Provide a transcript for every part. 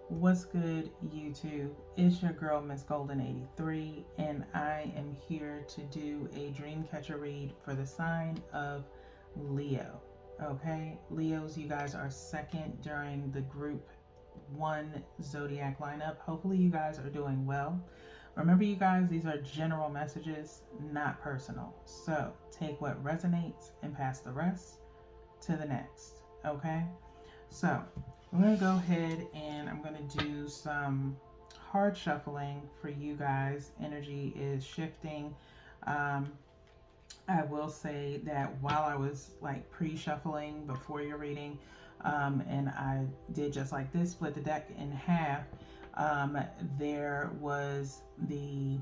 What's good, YouTube? It's your girl, Miss Golden 83, and I am here to do a dream catcher read for the sign of Leo. Okay, Leos, you guys are second during the group one zodiac lineup. Hopefully, you guys are doing well. Remember, you guys, these are general messages, not personal. So take what resonates and pass the rest to the next. Okay, so I'm going to go ahead and I'm going to do some hard shuffling for you guys. Energy is shifting. Um, I will say that while I was like pre-shuffling before your reading, and I did just like this, split the deck in half, um, there was the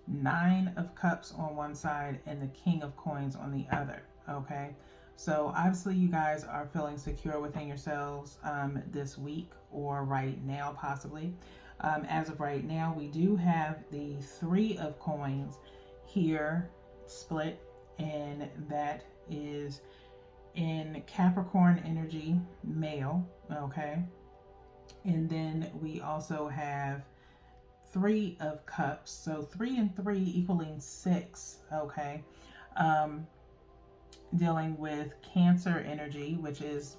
Nine of Cups on one side and the King of Coins on the other. Okay, so obviously you guys are feeling secure within yourselves this week or right now, possibly. As of right now, we do have the Three of Coins here split, and that is in Capricorn energy, male. Okay, and then we also have Three of Cups. So 3 and 3 equaling 6. Okay. Um, Dealing with Cancer energy, which is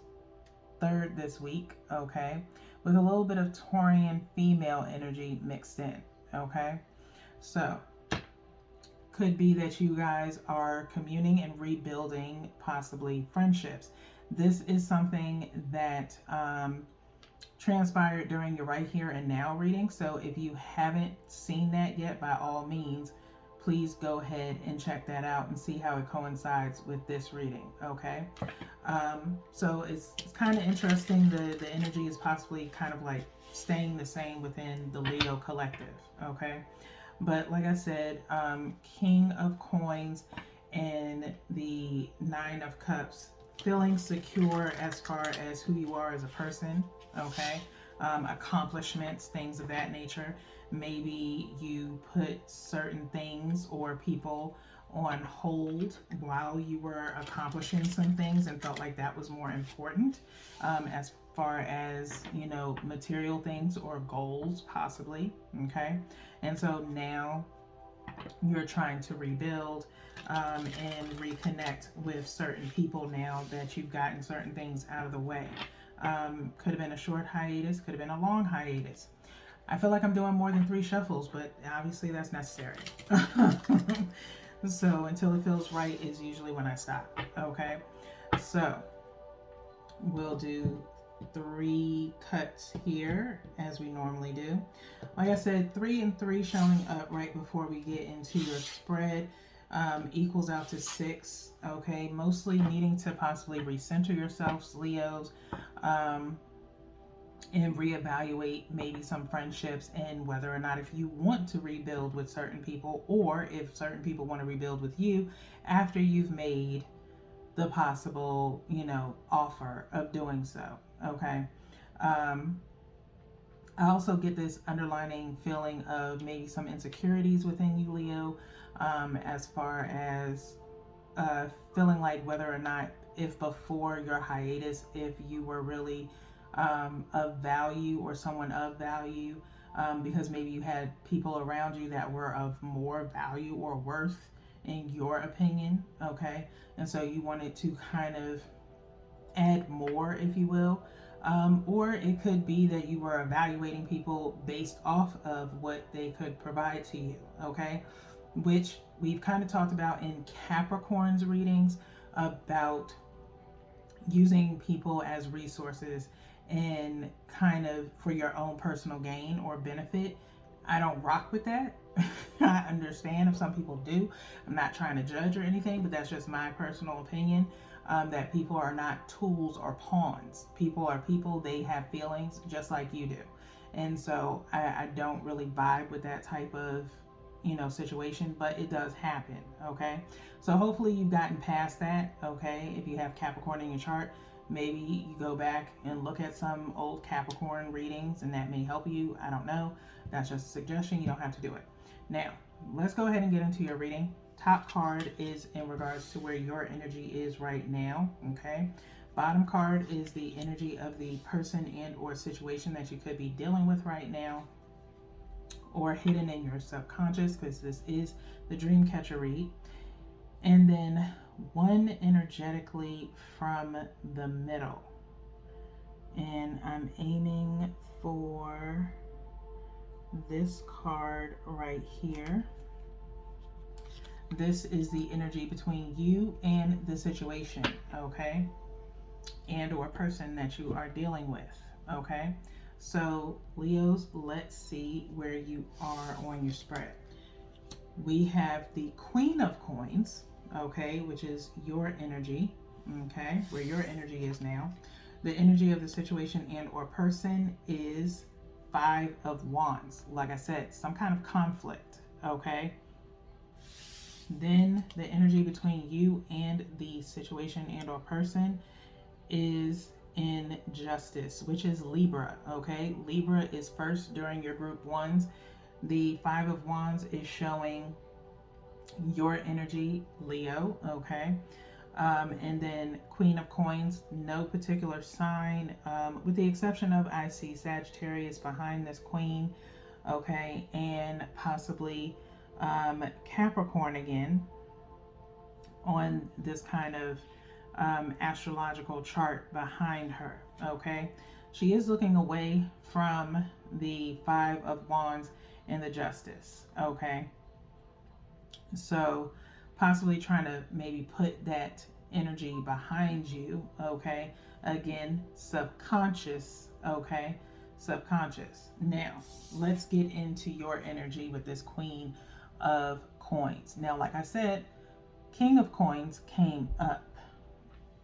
third this week. Okay. With a little bit of Taurian female energy mixed in. Okay. So could be that you guys are communing and rebuilding possibly friendships. This is something that transpired during your right here and now reading. So if you haven't seen that yet, by all means, please go ahead and check that out and see how it coincides with this reading. Okay. So it's kind of interesting. The energy is possibly kind of like staying the same within the Leo collective. Okay. But like I said, King of Coins and the Nine of Cups, feeling secure as far as who you are as a person. Okay. Accomplishments, things of that nature. Maybe you put certain things or people on hold while you were accomplishing some things and felt like that was more important, as far as, you know, material things or goals, possibly. Okay. And so now you're trying to rebuild and reconnect with certain people now that you've gotten certain things out of the way. Could have been a short hiatus, could have been a long hiatus. I feel like I'm doing more than 3 shuffles, but obviously that's necessary. So until it feels right is usually when I stop. Okay, so we'll do 3 cuts here as we normally do. Like I said, 3 and 3 showing up right before we get into your spread equals out to 6. Okay, mostly needing to possibly recenter yourselves, Leos, and reevaluate maybe some friendships and whether or not if you want to rebuild with certain people, or if certain people want to rebuild with you after you've made the possible, you know, offer of doing so. Okay. I also get this underlining feeling of maybe some insecurities within you, Leo, as far as feeling like whether or not, if before your hiatus, if you were really of value or someone of value, because maybe you had people around you that were of more value or worth in your opinion. Okay. And so you wanted to kind of add more, if you will. Or it could be that you were evaluating people based off of what they could provide to you. Okay. Which we've kind of talked about in Capricorn's readings about using people as resources and kind of for your own personal gain or benefit. I don't rock with that. I understand if some people do. I'm not trying to judge or anything, but that's just my personal opinion. That people are not tools or pawns. People are people. They have feelings just like you do. And so I don't really vibe with that type of, you know, situation, but it does happen. Okay. So hopefully you've gotten past that. Okay. If you have Capricorn in your chart, maybe you go back and look at some old Capricorn readings and that may help you. I don't know. That's just a suggestion. You don't have to do it. Now, let's go ahead and get into your reading. Top card is in regards to where your energy is right now. Okay. Bottom card is the energy of the person and or situation that you could be dealing with right now, or hidden in your subconscious, because this is the dream catcher read. And then one energetically from the middle. And I'm aiming for this card right here. This is the energy between you and the situation, okay? And or person that you are dealing with, okay? So Leos, let's see where you are on your spread. We have the Queen of Coins, okay, which is your energy, okay, where your energy is now. The energy of the situation and or person is Five of Wands. Like I said, some kind of conflict, okay? Then the energy between you and the situation and or person is Injustice, which is Libra, okay? Libra is first during your group ones. The Five of Wands is showing your energy, Leo, okay? And then Queen of Coins, no particular sign, with the exception of I see Sagittarius behind this Queen, okay? And possibly Capricorn again on this kind of astrological chart behind her, okay? She is looking away from the Five of Wands and the Justice, okay? So possibly trying to maybe put that energy behind you, okay? Again, subconscious, okay? Subconscious. Now, let's get into your energy with this Queen of Coins. Now, like I said, King of Coins came up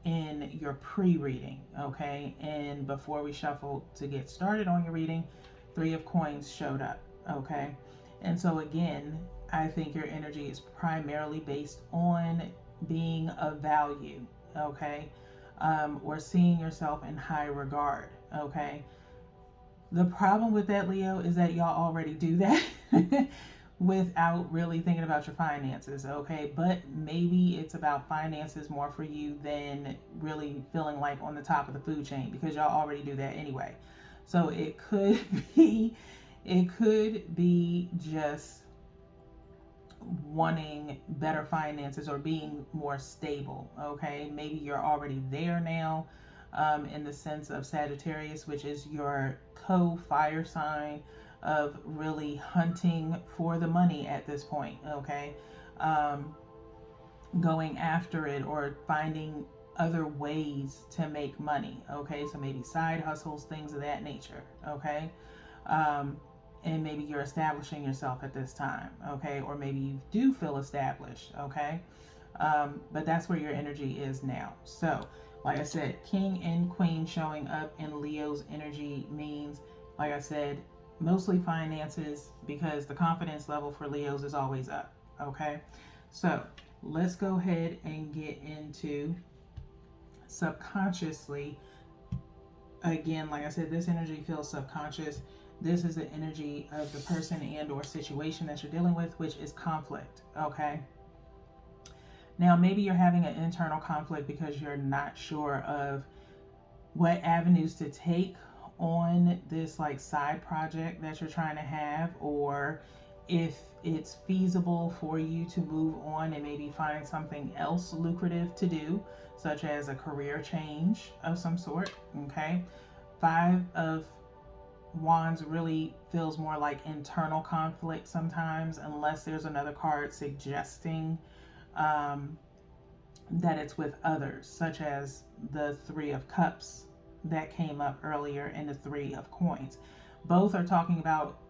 in your pre-reading, okay? And before we shuffled to get started on your reading, Three of Coins showed up, okay? And so again, I think your energy is primarily based on being of value, okay? Or seeing yourself in high regard, okay? The problem with that, Leo, is that y'all already do that without really thinking about your finances, okay? But maybe it's about finances more for you than really feeling like on the top of the food chain, because y'all already do that anyway. So it could be just wanting better finances or being more stable, okay? Maybe you're already there now, in the sense of Sagittarius, which is your co-fire sign, of really hunting for the money at this point, okay? Going after it or finding other ways to make money, okay? So maybe side hustles, things of that nature, okay? And maybe you're establishing yourself at this time, okay? Or maybe you do feel established, okay? But that's where your energy is now. So, like I said, King and Queen showing up in Leo's energy means, like I said, mostly finances, because the confidence level for Leos is always up, okay? So, let's go ahead and get into subconsciously. Again, like I said, this energy feels subconscious. This is the energy of the person and or situation that you're dealing with, which is conflict, okay? Now, maybe you're having an internal conflict because you're not sure of what avenues to take on this like side project that you're trying to have, or if it's feasible for you to move on and maybe find something else lucrative to do, such as a career change of some sort, okay? Five of Wands really feels more like internal conflict sometimes, unless there's another card suggesting that it's with others, such as the Three of Cups that came up earlier and the Three of Coins. Both are talking about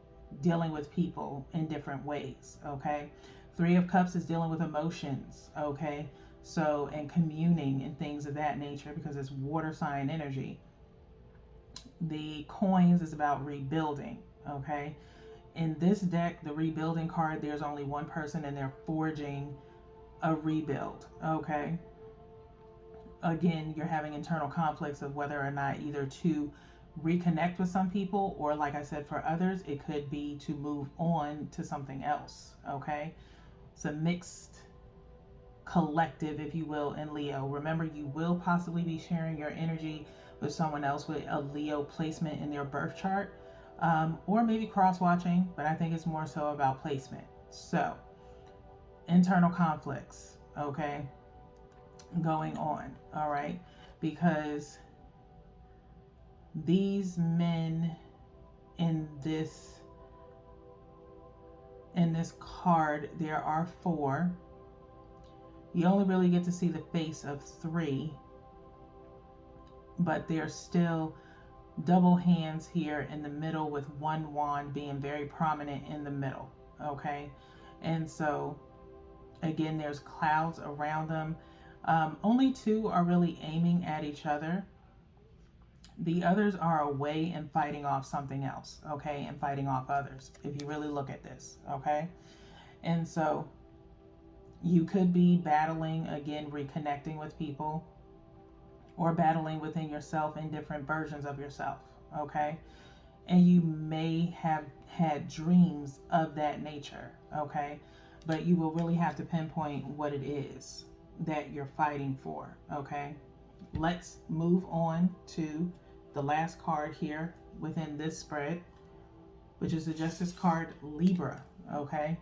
dealing with people in different ways, okay? Three of Cups is dealing with emotions, okay? So, and communing and things of that nature, because it's water sign energy. The Coins is about rebuilding, okay? In this deck, the rebuilding card, there's only one person and they're forging a rebuild, okay? Again, you're having internal conflicts of whether or not either to reconnect with some people, or like I said, for others, it could be to move on to something else, okay? It's a mixed collective, if you will, in Leo. Remember, you will possibly be sharing your energy with someone else with a Leo placement in their birth chart, or maybe cross watching, but I think it's more so about placement. So, internal conflicts, okay, going on, all right, because these men in this card, there are 4. You only really get to see the face of 3, but there's still double hands here in the middle with one wand being very prominent in the middle, okay? And so again, there's clouds around them. Only 2 are really aiming at each other. The others are away and fighting off something else, okay? And fighting off others, if you really look at this, okay? And so you could be battling, again, reconnecting with people, or battling within yourself in different versions of yourself, okay? And you may have had dreams of that nature, okay? But you will really have to pinpoint what it is that you're fighting for, okay? Let's move on to the last card here within this spread, which is the Justice card, Libra, okay?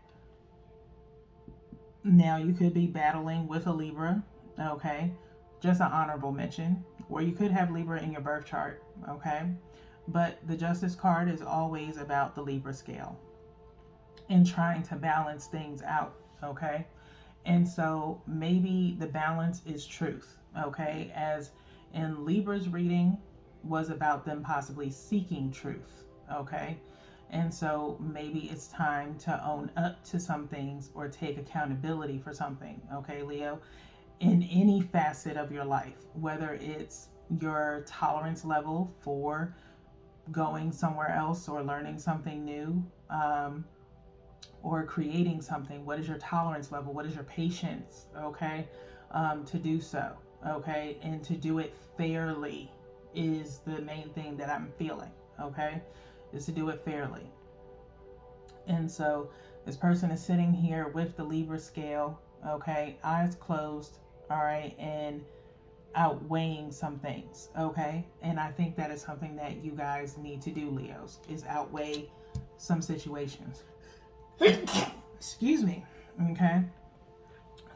Now, you could be battling with a Libra, okay? Just an honorable mention. Or you could have Libra in your birth chart, okay? But the Justice card is always about the Libra scale and trying to balance things out, okay? And so maybe the balance is truth, okay? As in Libra's reading was about them possibly seeking truth, okay? And so maybe it's time to own up to some things or take accountability for something, okay, Leo? In any facet of your life, whether it's your tolerance level for going somewhere else or learning something new, or creating something. What is your tolerance level? What is your patience, okay, to do so, okay? And to do it fairly is the main thing that I'm feeling, okay? Is to do it fairly. And so this person is sitting here with the Libra scale, okay, eyes closed, all right, and outweighing some things, okay? And I think that is something that you guys need to do, Leos, is outweigh some situations. Excuse me, okay?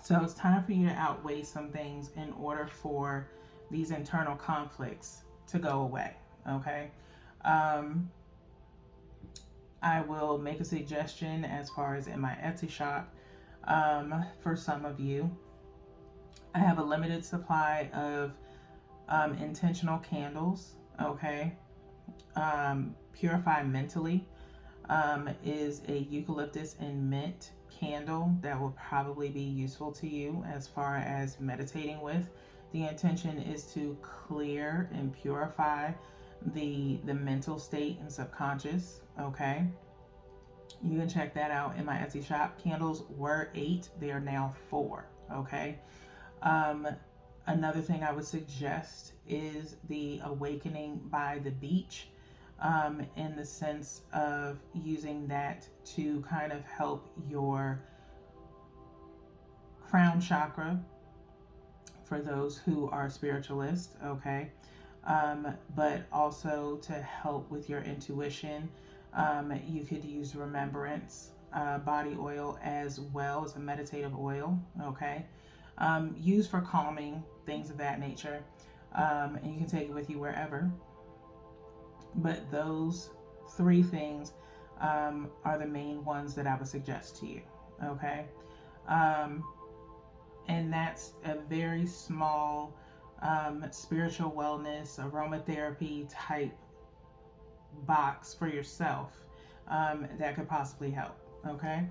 So it's time for you to outweigh some things in order for these internal conflicts to go away, okay? I will make a suggestion as far as in my Etsy shop. For some of you, I have a limited supply of intentional candles, okay? Purify Mentally is a eucalyptus and mint candle that will probably be useful to you as far as meditating with. The intention is to clear and purify the mental state and subconscious, okay? You can check that out in my Etsy shop. Candles were 8, they are now 4, okay? Another thing I would suggest is the Awakening by the Beach, in the sense of using that to kind of help your crown chakra for those who are spiritualists, okay? But also to help with your intuition. You could use remembrance body oil as well as a meditative oil, okay? Used for calming, things of that nature. And you can take it with you wherever. But those 3 things are the main ones that I would suggest to you, okay? And that's a very small spiritual wellness, aromatherapy type box for yourself that could possibly help, okay?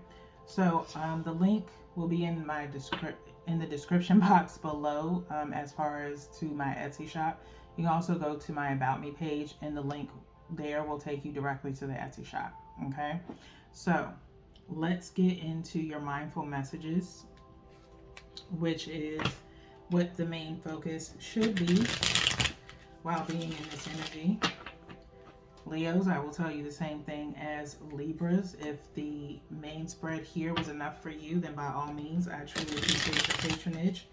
So the link will be in my description box below, as far as to my Etsy shop. You can also go to my About Me page, and the link there will take you directly to the Etsy shop, okay? So let's get into your mindful messages, which is what the main focus should be while being in this energy. Leos, I will tell you the same thing as Libras. If the main spread here was enough for you, then by all means, I truly appreciate your patronage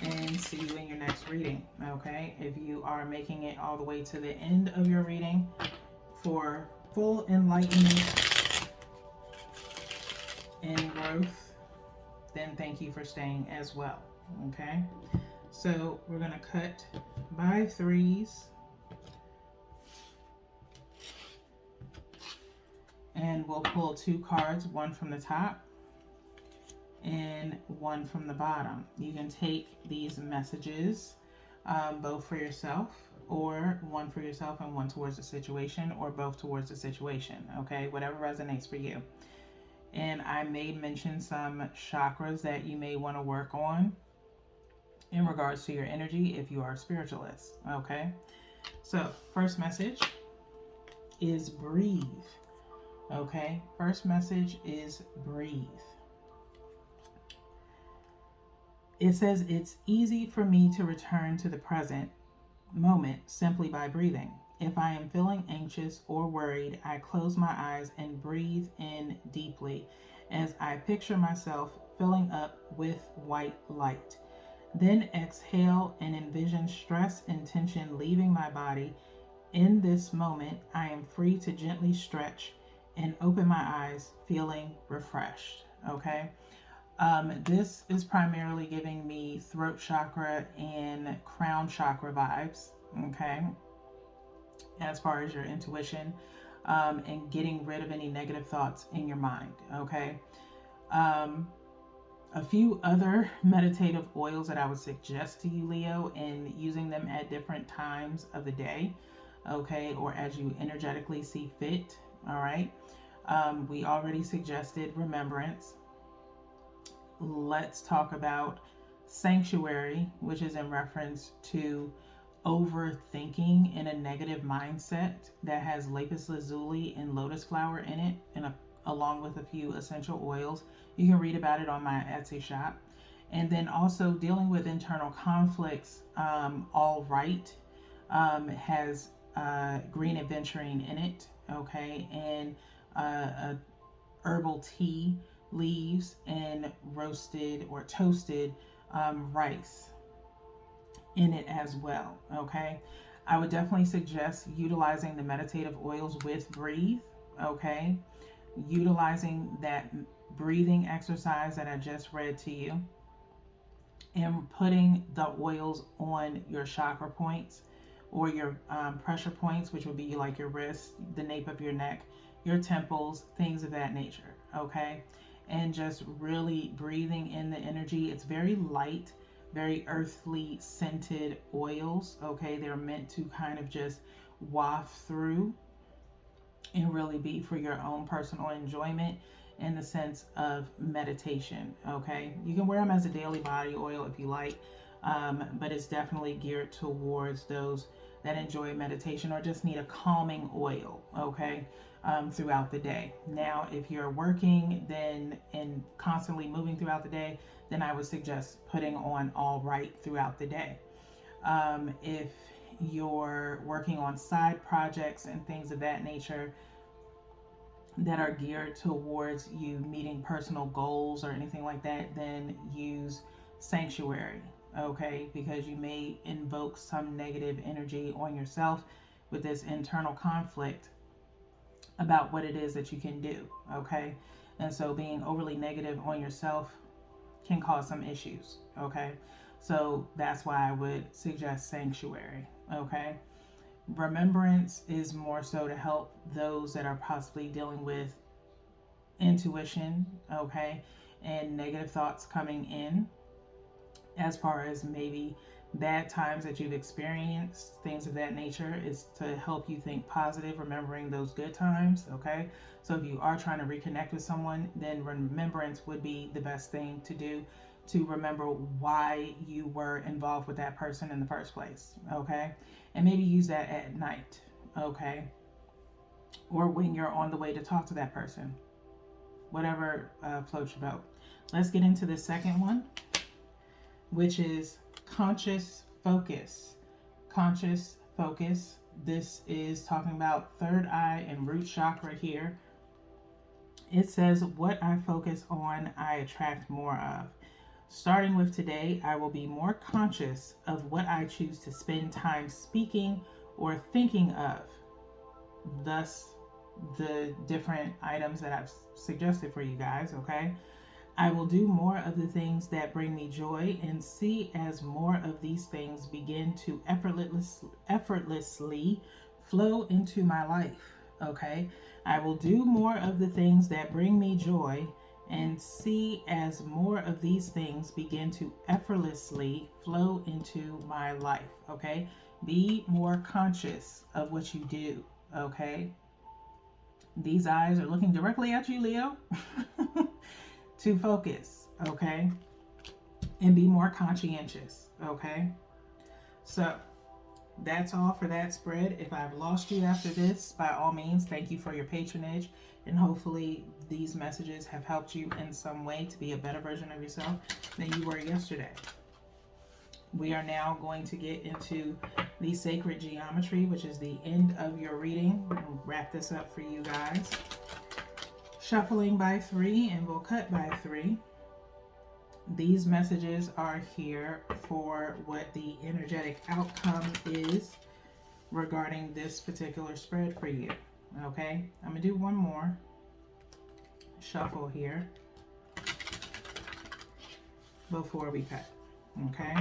and see you in your next reading, okay? If you are making it all the way to the end of your reading for full enlightenment and growth, then thank you for staying as well, okay? So we're going to cut by threes. And we'll pull 2 cards, one from the top and one from the bottom. You can take these messages both for yourself, or one for yourself and one towards the situation, or both towards the situation, okay? Whatever resonates for you. And I may mention some chakras that you may want to work on in regards to your energy if you are a spiritualist, okay? So, first message is breathe. Okay, first message is breathe. It says, it's easy for me to return to the present moment simply by breathing. If I am feeling anxious or worried, I close my eyes and breathe in deeply as I picture myself filling up with white light. Then exhale and envision stress and tension leaving my body. In this moment, I am free to gently stretch and open my eyes, feeling refreshed, okay? This is primarily giving me throat chakra and crown chakra vibes, okay? As far as your intuition and getting rid of any negative thoughts in your mind, okay? A few other meditative oils that I would suggest to you, Leo, and using them at different times of the day, okay? Or as you energetically see fit, all right? We already suggested remembrance. Let's talk about sanctuary, which is in reference to overthinking in a negative mindset that has lapis lazuli and lotus flower in it, and along with a few essential oils. You can read about it on my Etsy shop. And then also dealing with internal conflicts. All Right has green adventuring in it, okay, and herbal tea leaves and roasted or toasted rice in it as well, okay? I would definitely suggest utilizing the meditative oils with breathe, okay? Utilizing that breathing exercise that I just read to you, and putting the oils on your chakra points or your pressure points, which would be like your wrist, the nape of your neck, your temples, things of that nature, okay? And just really breathing in the energy. It's very light, very earthly scented oils, okay? They're meant to kind of just waft through and really be for your own personal enjoyment in the sense of meditation, okay? You can wear them as a daily body oil if you like, but it's definitely geared towards those that enjoy meditation or just need a calming oil, okay, throughout the day. Now, if you're working then and constantly moving throughout the day, then I would suggest putting on All Right throughout the day. If you're working on side projects and things of that nature that are geared towards you meeting personal goals or anything like that, then use Sanctuary, okay? Because you may invoke some negative energy on yourself with this internal conflict about what it is that you can do, okay? And so being overly negative on yourself can cause some issues, okay? So that's why I would suggest Sanctuary, okay? Remembrance is more so to help those that are possibly dealing with intuition, okay, and negative thoughts coming in, as far as maybe bad times that you've experienced, things of that nature, is to help you think positive, remembering those good times, okay? So if you are trying to reconnect with someone, then remembrance would be the best thing to do, to remember why you were involved with that person in the first place, okay? And maybe use that at night, okay? Or when you're on the way to talk to that person. Whatever floats your boat. Let's get into the second one, which is conscious focus. Conscious focus. This is talking about third eye and root chakra here. It says, what I focus on, I attract more of. Starting with today, I will be more conscious of what I choose to spend time speaking or thinking of. Thus, the different items that I've suggested for you guys, okay? I will do more of the things that bring me joy and see as more of these things begin to effortlessly flow into my life, okay? I will do more of the things that bring me joy and see as more of these things begin to effortlessly flow into my life, okay? Be more conscious of what you do, okay? These eyes are looking directly at you, Leo, to focus, okay? And be more conscientious, okay? So that's all for that spread. If I've lost you after this, by all means, thank you for your patronage. And hopefully these messages have helped you in some way to be a better version of yourself than you were yesterday. We are now going to get into the sacred geometry, which is the end of your reading. We'll wrap this up for you guys. Shuffling by 3, and we'll cut by 3. These messages are here for what the energetic outcome is regarding this particular spread for you. Okay, I'm gonna do one more shuffle here before we cut. Okay.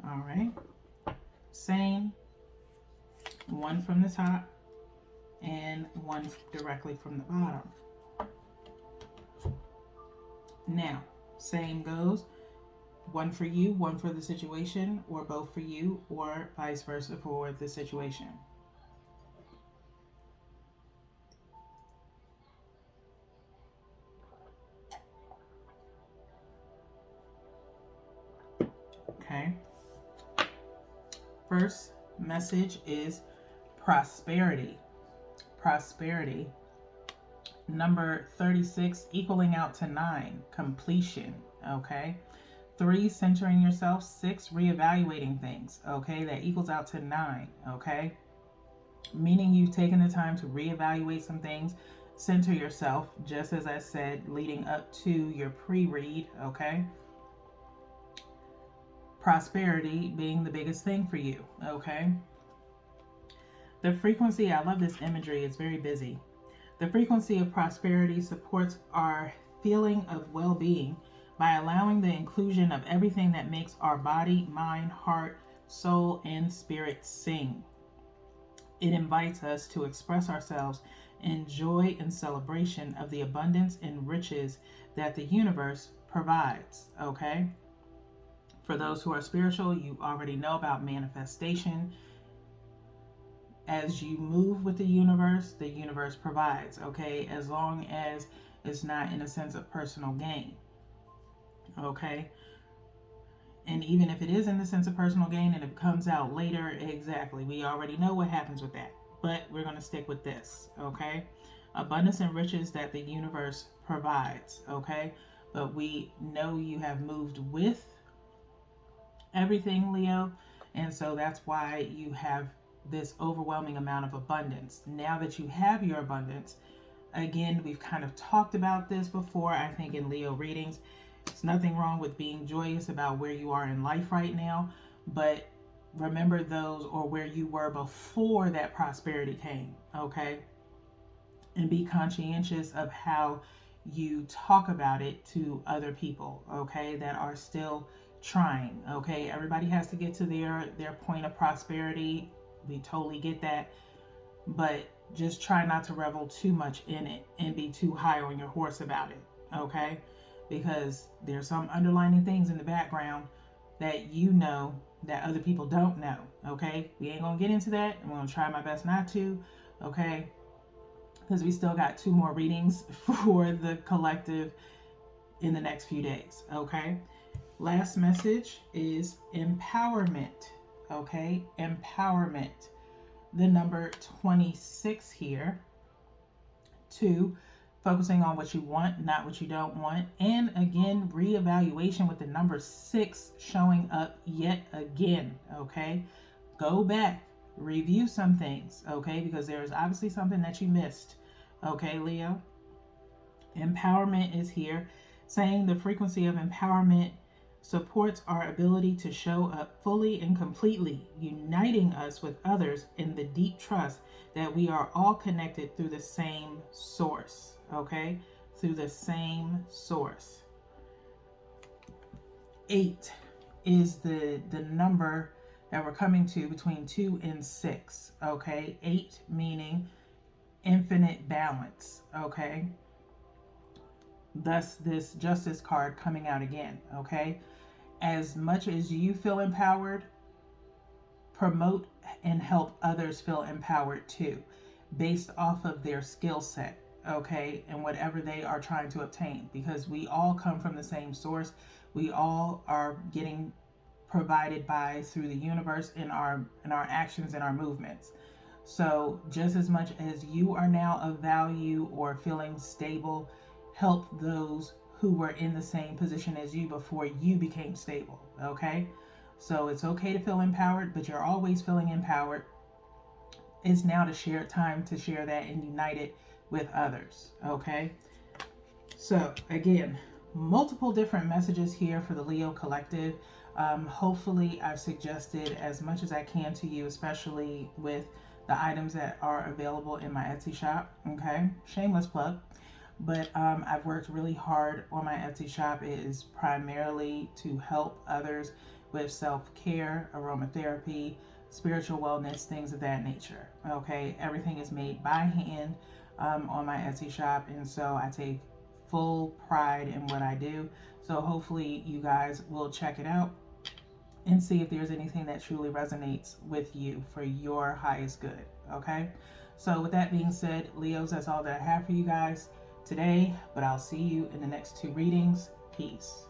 All right. Same. One from the top and one directly from the bottom. Now, same goes. One for you, one for the situation, or both for you, or vice versa for the situation. Okay. First message is prosperity. Prosperity. Number 36, equaling out to 9, completion. Okay. 3, centering yourself. 6, reevaluating things. Okay. That equals out to 9. Okay. Meaning you've taken the time to reevaluate some things, center yourself, just as I said, leading up to your pre-read. Okay. Prosperity being the biggest thing for you. Okay. The frequency, I love this imagery, it's very busy. The frequency of prosperity supports our feeling of well-being by allowing the inclusion of everything that makes our body, mind, heart, soul, and spirit sing. It invites us to express ourselves in joy and celebration of the abundance and riches that the universe provides. Okay? For those who are spiritual, you already know about manifestation. As you move with the universe provides, okay? As long as it's not in a sense of personal gain, okay? And even if it is in the sense of personal gain and it comes out later, exactly, we already know what happens with that. But we're going to stick with this, okay? Abundance and riches that the universe provides, okay? But we know you have moved with everything, Leo, and so that's why you have this overwhelming amount of abundance. Now that you have your abundance, again, we've kind of talked about this before, I think, in Leo readings. There's nothing wrong with being joyous about where you are in life right now, but remember those, or where you were before that prosperity came, okay? And be conscientious of how you talk about it to other people, okay, that are still trying, okay? Everybody has to get to their point of prosperity. We totally get that, but just try not to revel too much in it and be too high on your horse about it, okay? Because there's some underlining things in the background that you know that other people don't know, okay? We ain't gonna get into that. I'm gonna try my best not to, okay? Because we still got 2 more readings for the collective in the next few days, okay? Last message is empowerment, okay? Empowerment. The number 26 here. 2, focusing on what you want, not what you don't want. And again, reevaluation with the number 6 showing up yet again. Okay, go back, review some things. Okay, because there is obviously something that you missed. Okay, Leo. Empowerment is here, saying the frequency of empowerment supports our ability to show up fully and completely, uniting us with others in the deep trust that we are all connected through the same source. Okay? Through the same source. 8 is the number that we're coming to between 2 and 6. Okay? 8 meaning infinite balance. Okay? Thus, this justice card coming out again. Okay? As much as you feel empowered, promote and help others feel empowered too, based off of their skill set, okay, and whatever they are trying to obtain, because we all come from the same source. We all are getting provided by through the universe in our actions and our movements. So just as much as you are now of value or feeling stable, help those who were in the same position as you before you became stable. Okay, so it's okay to feel empowered, but you're always feeling empowered. It's now to share time to share that and unite it with others. Okay, so again, multiple different messages here for the Leo collective. Hopefully I've suggested as much as I can to you, especially with the items that are available in my Etsy shop. Okay, shameless plug. But I've worked really hard on my Etsy shop. It is primarily to help others with self-care, aromatherapy, spiritual wellness, things of that nature. Okay, everything is made by hand on my Etsy shop, and so I take full pride in what I do. So hopefully you guys will check it out and see if there's anything that truly resonates with you for your highest good. Okay, so with that being said, Leos, that's all that I have for you guys today, but I'll see you in the next 2 readings. Peace.